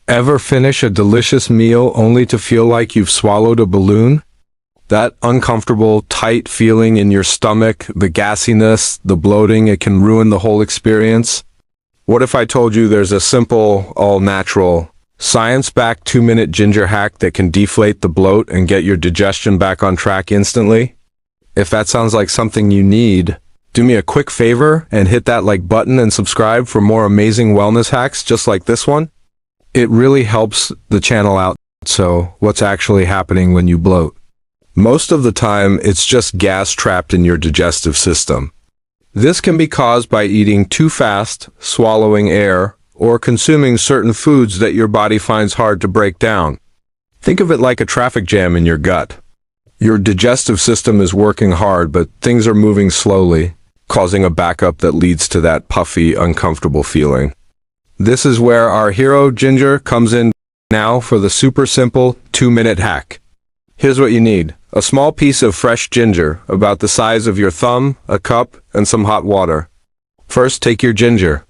Ever finish a delicious meal only to feel like you've swallowed a balloon? That uncomfortable, tight feeling in your stomach, the gassiness, the bloating, it can ruin the whole experience. What if I told you there's a simple, all-natural, science-backed 2-minute ginger hack that can deflate the bloat and get your digestion back on track instantly? If that sounds like something you need, do me a quick favor and hit that like button and subscribe for more amazing wellness hacks just like this one. It really helps the channel out. So, what's actually happening when you bloat? Most of the time, it's just gas trapped in your digestive system. This can be caused by eating too fast, swallowing air, or consuming certain foods that your body finds hard to break down. Think of it like a traffic jam in your gut. Your digestive system is working hard, but things are moving slowly, causing a backup that leads to that puffy, uncomfortable feeling. This is where our hero ginger comes in now for the super simple 2-minute hack. Here's what you need. A small piece of fresh ginger, about the size of your thumb, a cup, and some hot water. First, take your ginger.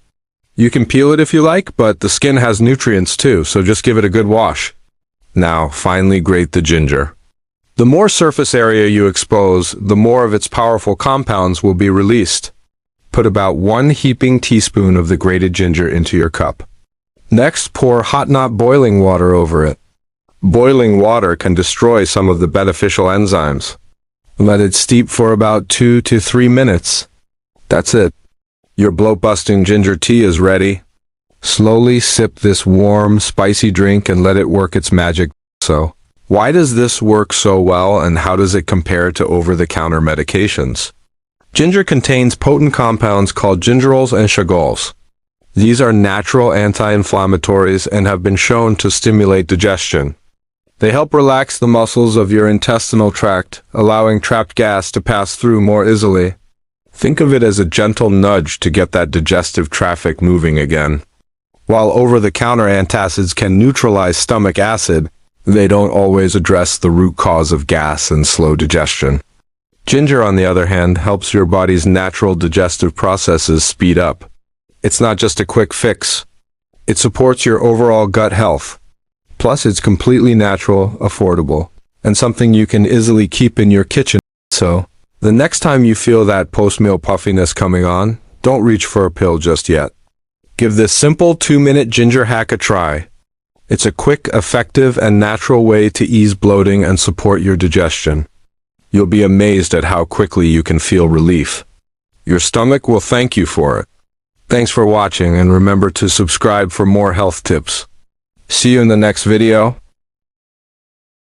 You can peel it if you like, but the skin has nutrients too, so just give it a good wash. Now, finely grate the ginger. The more surface area you expose, the more of its powerful compounds will be released. Put about 1 heaping teaspoon of the grated ginger into your cup. Next, pour hot, not boiling water over it. Boiling water can destroy some of the beneficial enzymes. Let it steep for about 2 to 3 minutes. That's it. Your bloat-busting ginger tea is ready. Slowly sip this warm, spicy drink and let it work its magic. So, why does this work so well and how does it compare to over-the-counter medications? Ginger contains potent compounds called gingerols and chagols. These are natural anti-inflammatories and have been shown to stimulate digestion. They help relax the muscles of your intestinal tract, allowing trapped gas to pass through more easily. Think of it as a gentle nudge to get that digestive traffic moving again. While over-the-counter antacids can neutralize stomach acid, they don't always address the root cause of gas and slow digestion. Ginger, on the other hand, helps your body's natural digestive processes speed up. It's not just a quick fix. It supports your overall gut health. Plus, it's completely natural, affordable, and something you can easily keep in your kitchen. So, the next time you feel that post-meal puffiness coming on, don't reach for a pill just yet. Give this simple 2-minute ginger hack a try. It's a quick, effective, and natural way to ease bloating and support your digestion. You'll be amazed at how quickly you can feel relief. Your stomach will thank you for it. Thanks for watching and remember to subscribe for more health tips. See you in the next video.